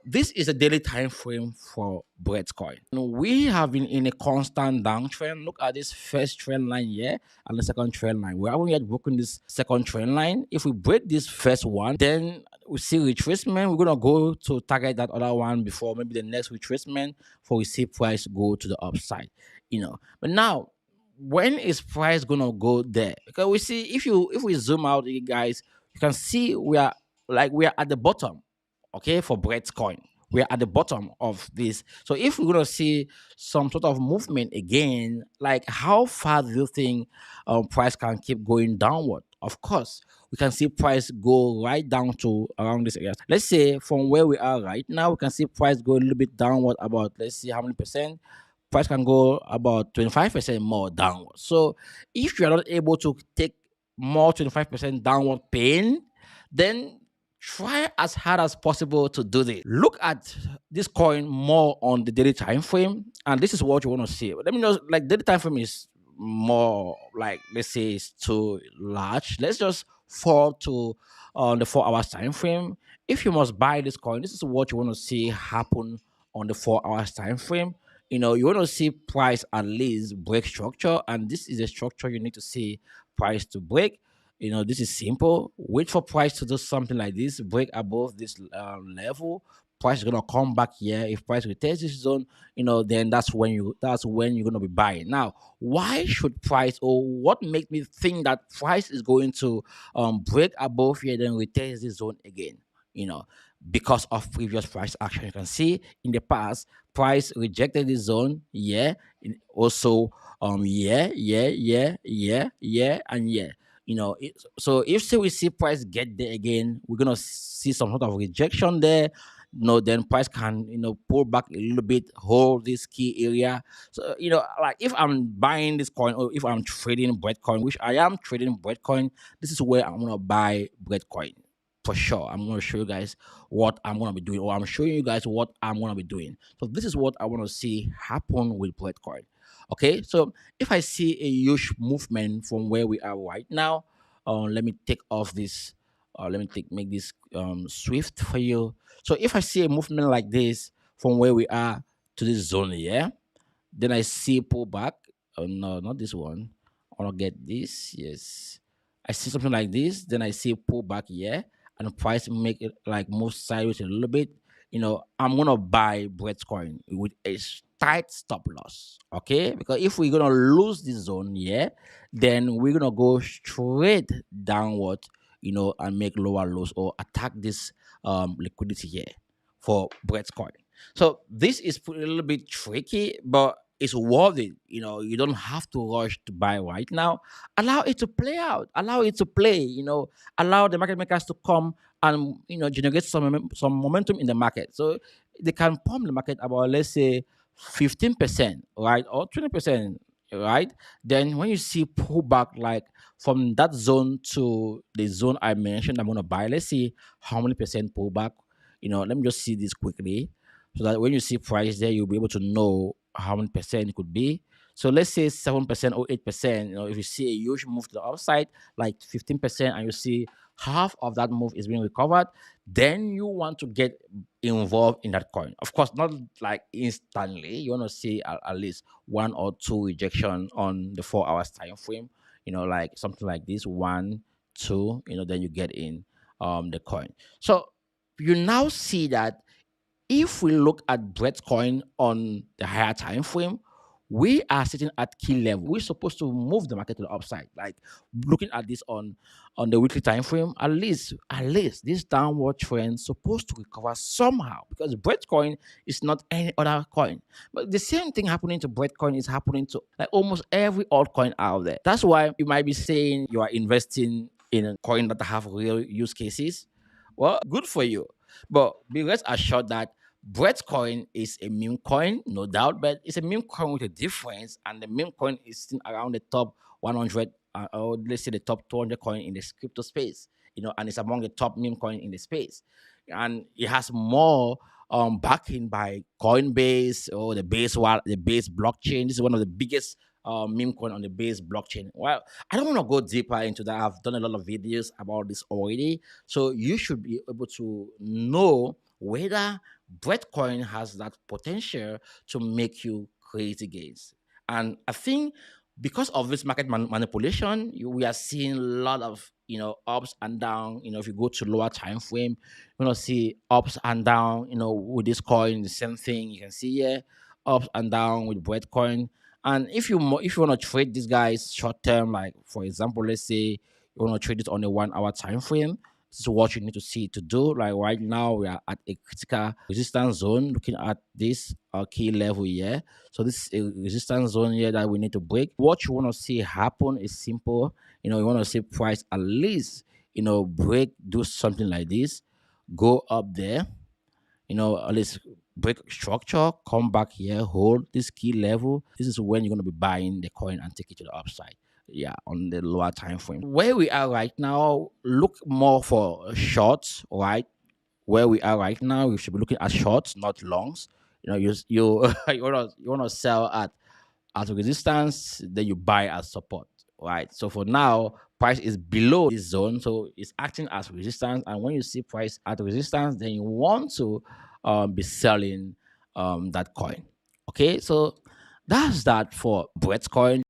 this is a daily time frame for Bitcoin. We have been in a constant downtrend. Look at this first trend line here and the second trend line. We haven't yet broken this second trend line. If we break this first one, then we see retracement. We're gonna go to target that other one before maybe the next retracement before we see price go to the upside. But now, when is price gonna go there? Because we see, if we zoom out, you guys, you can see we are at the bottom, okay, for Bitcoin. We're at the bottom of this. So if we're gonna see some sort of movement again, like how far do you think price can keep going downward? Of course, we can see price go right down to around this area. Let's say from where we are right now, we can see price go a little bit downward about, let's see how many percent. Price can go about 25% more downward. So if you are not able to take more 25% downward pain, then try as hard as possible to do this. Look at this coin more on the daily time frame, and this is what you want to see. Let me know, like, daily time frame is more like, let's say it's too large. Let's just fall to on the 4 hours time frame. If you must buy this coin, this is what you want to see happen on the 4 hours time frame. You want to see price at least break structure, and this is a structure you need to see price to break. This is simple. Wait for price to do something like this, break above this level. Price is gonna come back here. If price retest this zone, then that's when you're gonna be buying. Now, why should price, or what makes me think that price is going to break above here, then retest this zone again? You know, because of previous price action. You can see in the past, price rejected this zone, yeah, also yeah, yeah, yeah, yeah, yeah, and yeah. So if say we see price get there again, we're gonna see some sort of rejection there. Then price can pull back a little bit, hold this key area. So like if I'm buying this coin, or if I'm trading Bitcoin, which I am trading Bitcoin, this is where I'm gonna buy Bitcoin for sure. I'm gonna show you guys what I'm gonna be doing, or I'm showing you guys what I'm gonna be doing. So this is what I want to see happen with Bitcoin. Okay, so if I see a huge movement from where we are right now, let me take off this. Let me make this swift for you. So if I see a movement like this from where we are to this zone here, then I see pullback. Oh no, not this one. I want to get this. Yes, I see something like this. Then I see pullback here, and the price make it like move sideways a little bit. I'm gonna buy Bitcoin with a tight stop loss. Okay, because if we're gonna lose this zone here, then we're gonna go straight downward. And make lower lows or attack this liquidity here for Bitcoin. So this is a little bit tricky, but it's worth it. You don't have to rush to buy right now. Allow it to play out. Allow it to play. Allow the market makers to come and generate some momentum in the market. So they can pump the market about, let's say, 15%, right, or 20%, right? Then when you see pullback like from that zone to the zone I mentioned, I'm gonna buy. Let's see how many percent pullback. Let me just see this quickly, so that when you see price there, you'll be able to know how many percent it could be. So let's say 7% or 8%. If you see a huge move to the upside, like 15%, and you see half of that move is being recovered, then you want to get involved in that coin. Of course, not like instantly. You want to see at least one or two rejection on the 4 hours time frame. Like something like this, one, two. Then you get in the coin. So you now see that if we look at Bitcoin on the higher time frame, we are sitting at key level. We're supposed to move the market to the upside. Like looking at this on the weekly time frame, at least this downward trend supposed to recover somehow, because Bitcoin is not any other coin. But the same thing happening to Bitcoin is happening to like almost every altcoin out there. That's why you might be saying you are investing in a coin that have real use cases. Well, good for you. But be rest assured that Bitcoin is a meme coin, no doubt, but it's a meme coin with a difference, and the meme coin is still around the top 100, or let's say the top 200 coin in the crypto space, and it's among the top meme coin in the space, and it has more backing by Coinbase or the base blockchain. This is one of the biggest meme coin on the base blockchain. Well, I don't want to go deeper into that. I've done a lot of videos about this already, so you should be able to know whether Breadcoin has that potential to make you crazy gains. And I think because of this market manipulation, we are seeing a lot of ups and down. If you go to lower time frame, you're gonna see ups and down. With this coin, the same thing you can see here, ups and down with Breadcoin. And if you want to trade these guys short term, like for example, let's say you want to trade it on a 1 hour time frame, this is what you need to see to do. Like right now, we are at a critical resistance zone, looking at this key level here. So this is a resistance zone here that we need to break. What you want to see happen is simple. You want to see price at least, break, do something like this, go up there, at least break structure, come back here, hold this key level. This is when you're going to be buying the coin and take it to the upside. Yeah, on the lower time frame. Where we are right now, look more for shorts, right? Where we are right now, we should be looking at shorts, not longs. You you wanna sell at resistance, then you buy as support, right? So for now, price is below this zone, so it's acting as resistance. And when you see price at resistance, then you want to be selling that coin. Okay, so that's that for Brett's coin.